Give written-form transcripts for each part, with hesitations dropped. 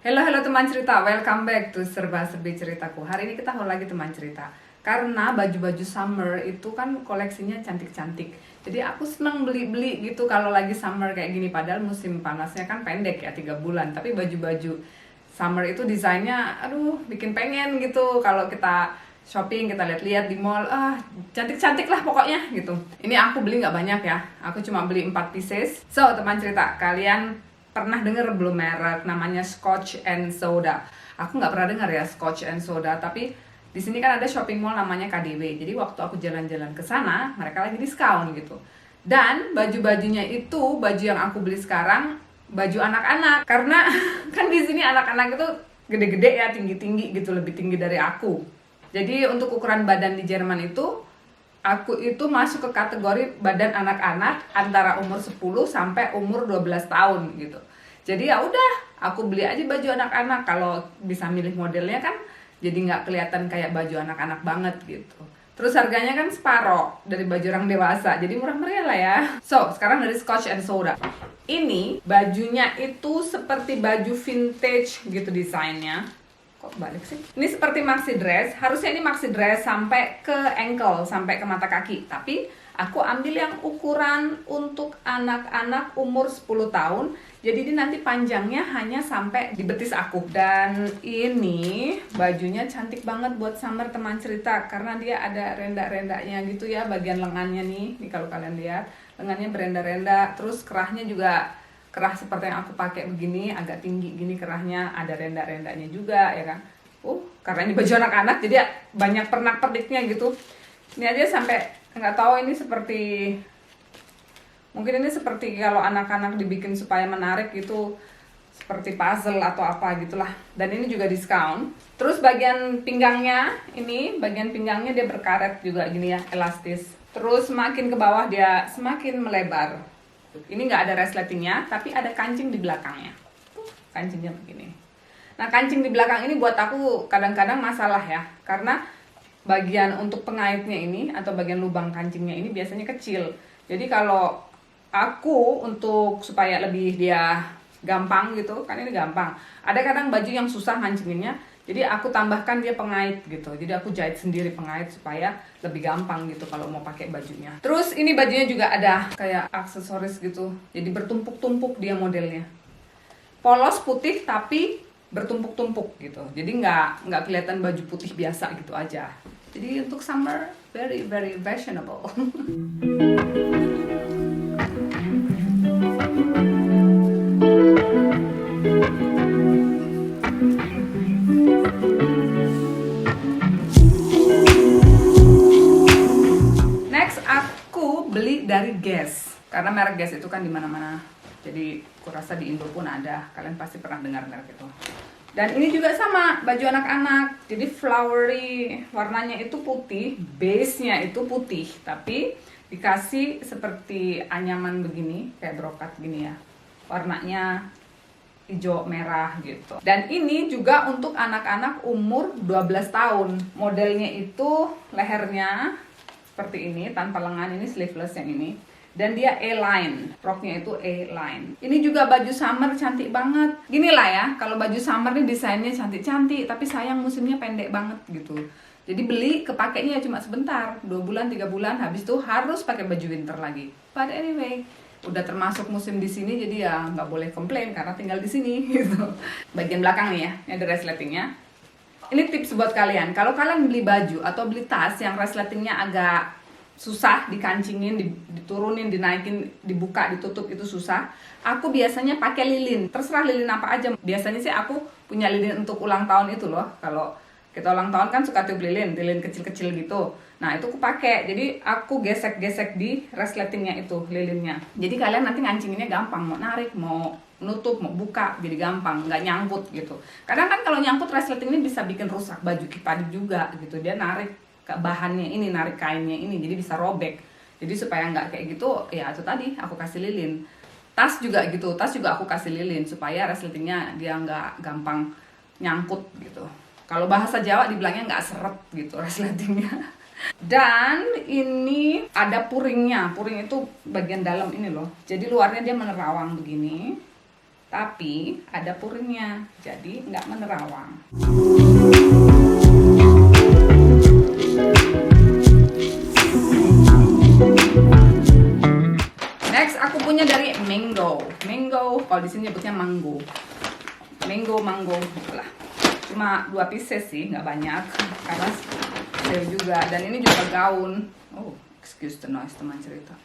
Halo teman cerita, welcome back to Serba-Serbi Ceritaku. Hari ini kita lagi teman cerita. Karena baju-baju summer itu kan koleksinya cantik-cantik. Jadi aku seneng beli-beli gitu kalau lagi summer kayak gini. Padahal musim panasnya kan pendek ya, 3 bulan. Tapi baju-baju summer itu desainnya, aduh bikin pengen gitu. Kalau kita shopping, kita lihat-lihat di mall, cantik-cantik lah pokoknya gitu. Ini aku beli nggak banyak ya, aku cuma beli 4 pieces. So teman cerita, kalian pernah denger belum merek namanya Scotch and Soda? Aku nggak pernah dengar ya Scotch and Soda, tapi di sini kan ada shopping mall namanya KDW. Jadi waktu aku jalan-jalan ke sana, mereka lagi diskon gitu. Dan baju-bajunya itu baju yang aku beli sekarang baju anak-anak, karena kan di sini anak-anak itu gede-gede ya, tinggi-tinggi gitu, lebih tinggi dari aku. Jadi untuk ukuran badan di Jerman itu aku itu masuk ke kategori badan anak-anak antara umur 10 sampai umur 12 tahun gitu. Jadi ya udah, aku beli aja baju anak-anak. Kalau bisa milih modelnya kan jadi nggak kelihatan kayak baju anak-anak banget gitu. Terus harganya kan separoh dari baju orang dewasa, jadi murah meriah lah ya. So, sekarang dari Scotch and Soda. Ini bajunya itu seperti baju vintage gitu desainnya. Kok balik sih? Ini seperti maxi dress, harusnya ini maxi dress sampai ke ankle, sampai ke mata kaki. Tapi aku ambil yang ukuran untuk anak-anak umur 10 tahun. Jadi ini nanti panjangnya hanya sampai di betis aku. Dan ini bajunya cantik banget buat summer teman cerita, karena dia ada rendak-rendaknya gitu ya, bagian lengannya nih. Nih kalau kalian lihat, lengannya berenda-renda, terus kerahnya juga kerah seperti yang aku pakai begini, agak tinggi gini kerahnya, ada rendak-rendaknya juga ya kan. Karena ini baju anak-anak jadi banyak pernak-perniknya gitu. Ini aja sampai nggak tahu ini seperti, mungkin ini seperti kalau anak-anak dibikin supaya menarik gitu, seperti puzzle atau apa gitulah. Dan ini juga diskon. Terus bagian pinggangnya, ini bagian pinggangnya dia berkaret juga gini ya, elastis. Terus semakin ke bawah dia semakin melebar. Ini nggak ada resletingnya, tapi ada kancing di belakangnya. Kancingnya begini. Nah, kancing di belakang ini buat aku kadang-kadang masalah ya, karena bagian untuk pengaitnya ini atau bagian lubang kancingnya ini biasanya kecil. Jadi kalau aku untuk supaya lebih dia gampang gitu, kan ini gampang. Ada kadang baju yang susah ngancinginnya, jadi aku tambahkan dia pengait gitu. Jadi aku jahit sendiri pengait supaya lebih gampang gitu kalau mau pakai bajunya. Terus ini bajunya juga ada kayak aksesoris gitu. Jadi bertumpuk-tumpuk dia modelnya. Polos putih tapi bertumpuk-tumpuk gitu. Jadi nggak kelihatan baju putih biasa gitu aja. Jadi untuk summer very very fashionable. Beli dari Guess, karena merek Guess itu kan di mana-mana. Jadi kurasa di Indo pun ada. Kalian pasti pernah dengar merek itu. Dan ini juga sama, baju anak-anak. Jadi flowery, warnanya itu putih, base-nya itu putih, tapi dikasih seperti anyaman begini, kayak brokat gini ya. Warnanya hijau merah gitu. Dan ini juga untuk anak-anak umur 12 tahun. Modelnya itu lehernya seperti ini, tanpa lengan, ini sleeveless yang ini. Dan dia A-line, roknya itu A-line. Ini juga baju summer cantik banget. Gini lah ya, kalau baju summer nih desainnya cantik-cantik, tapi sayang musimnya pendek banget gitu. Jadi beli, kepakainya cuma sebentar, 2 bulan, 3 bulan, habis itu harus pakai baju winter lagi. But anyway, udah termasuk musim di sini, jadi ya nggak boleh komplain karena tinggal di sini gitu. Bagian belakang nih ya, ini ada resletingnya. Ini tips buat kalian, kalau kalian beli baju atau beli tas yang resletingnya agak susah dikancingin, diturunin, dinaikin, dibuka, ditutup itu susah. Aku biasanya pakai lilin, terserah lilin apa aja. Biasanya sih aku punya lilin untuk ulang tahun itu loh. Kalau kita ulang tahun kan suka tiup lilin kecil-kecil gitu. Nah itu aku pakai, jadi aku gesek-gesek di resletingnya itu lilinnya. Jadi kalian nanti ngancinginnya gampang, mau narik, mau nutup, mau buka, jadi gampang, nggak nyangkut gitu. Kadang kan kalau nyangkut resleting ini bisa bikin rusak baju kita juga gitu. Dia narik ke bahannya ini, narik kainnya ini, jadi bisa robek. Jadi supaya nggak kayak gitu, ya itu tadi aku kasih lilin. Tas juga gitu, tas juga aku kasih lilin supaya resletingnya dia nggak gampang nyangkut gitu. Kalau bahasa Jawa dibilangnya nggak seret gitu resletingnya. Dan ini ada puringnya, puring itu bagian dalam ini loh. Jadi luarnya dia menerawang begini, tapi ada puringnya, jadi nggak menerawang. Next aku punya dari Mango. Kalau di sini nyebutnya Mango. Mango lah. Cuma 2 pieces sih, nggak banyak karena sale juga. Dan ini juga gaun. Oh, excuse the noise teman cerita.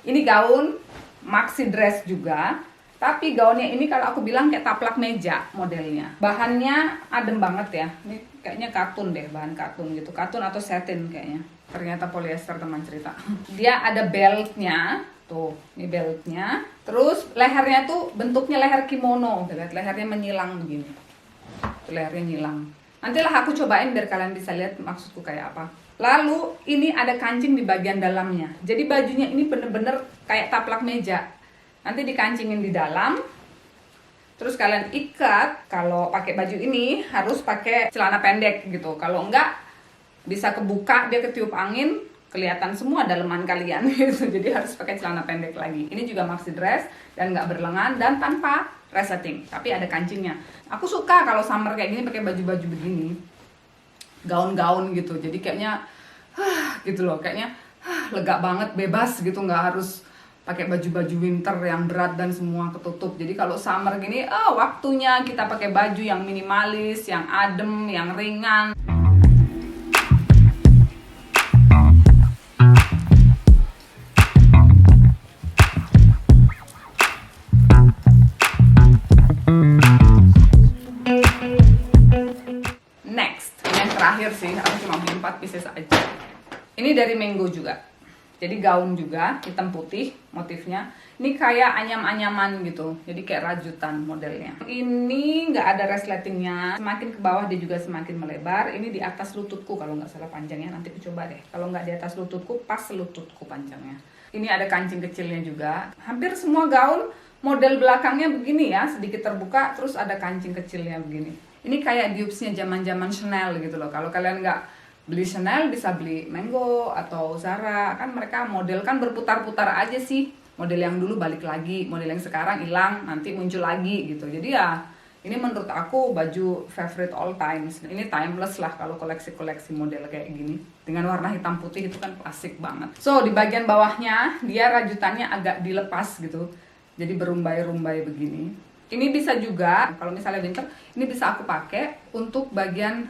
Ini gaun maxi dress juga. Tapi gaunnya ini kalau aku bilang kayak taplak meja modelnya. Bahannya adem banget ya. Ini kayaknya katun deh, bahan katun gitu. Katun atau satin kayaknya. Ternyata polyester teman cerita. Dia ada beltnya. Tuh, ini beltnya. Terus lehernya tuh bentuknya leher kimono. Lihat lehernya menyilang begini. Tuh, lehernya nyilang. Nantilah aku cobain biar kalian bisa lihat maksudku kayak apa. Lalu ini ada kancing di bagian dalamnya. Jadi bajunya ini bener-bener kayak taplak meja. Nanti dikancingin di dalam. Terus kalian ikat. Kalau pakai baju ini harus pakai celana pendek gitu. Kalau enggak bisa kebuka, dia ketiup angin, kelihatan semua daleman kalian gitu. Jadi harus pakai celana pendek lagi. Ini juga maxi dress dan nggak berlengan dan tanpa resleting, tapi ada kancingnya. Aku suka kalau summer kayak gini pakai baju-baju begini, gaun-gaun gitu. Jadi kayaknya gitu loh, kayaknya lega banget, bebas gitu, nggak harus pakai baju-baju winter yang berat dan semua ketutup. Jadi kalau summer gini, waktunya kita pakai baju yang minimalis, yang adem, yang ringan. Terakhir sih, aku cuma beli 4 pieces aja. Ini dari Mango juga. Jadi gaun juga, hitam putih motifnya. Ini kayak anyam-anyaman gitu. Jadi kayak rajutan modelnya. Ini nggak ada resletingnya. Semakin ke bawah dia juga semakin melebar. Ini di atas lututku kalau nggak salah panjangnya. Nanti aku coba deh. Kalau nggak di atas lututku, pas lututku panjangnya. Ini ada kancing kecilnya juga. Hampir semua gaun model belakangnya begini ya, sedikit terbuka, terus ada kancing kecilnya begini. Ini kayak dupesnya zaman-zaman Chanel gitu loh. Kalau kalian nggak beli Chanel, bisa beli Mango atau Zara. Kan mereka model kan berputar-putar aja sih. Model yang dulu balik lagi, model yang sekarang hilang, nanti muncul lagi gitu. Jadi ya, ini menurut aku baju favorite all times. Ini timeless lah kalau koleksi-koleksi model kayak gini. Dengan warna hitam putih itu kan klasik banget. So, di bagian bawahnya, dia rajutannya agak dilepas gitu. Jadi berumbai-rumbai begini. Ini bisa juga, kalau misalnya winter, ini bisa aku pakai untuk bagian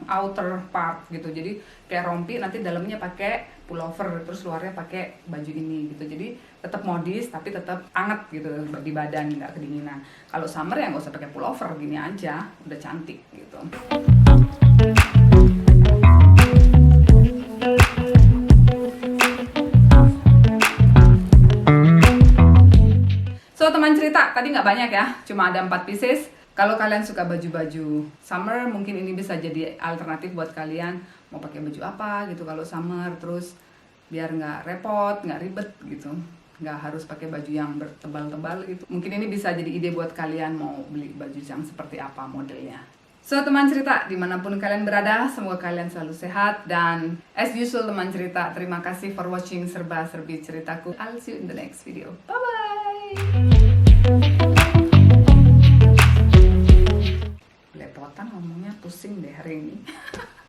outer part gitu. Jadi kayak rompi, nanti dalamnya pakai pullover, terus luarnya pakai baju ini gitu. Jadi tetap modis, tapi tetap anget gitu di badan, nggak kedinginan. Kalau summer ya nggak usah pakai pullover, gini aja, udah cantik gitu. Teman cerita, tadi nggak banyak ya, cuma ada 4 pieces. Kalau kalian suka baju-baju summer, mungkin ini bisa jadi alternatif buat kalian. Mau pakai baju apa gitu kalau summer, terus biar nggak repot, nggak ribet gitu. Nggak harus pakai baju yang bertebal-tebal gitu. Mungkin ini bisa jadi ide buat kalian mau beli baju yang seperti apa modelnya. So teman cerita, dimanapun kalian berada, semoga kalian selalu sehat. Dan as usual teman cerita, terima kasih for watching serba-serbi ceritaku. I'll see you in the next video. Bye-bye! Belepotan ngomongnya, pusing deh hari ini.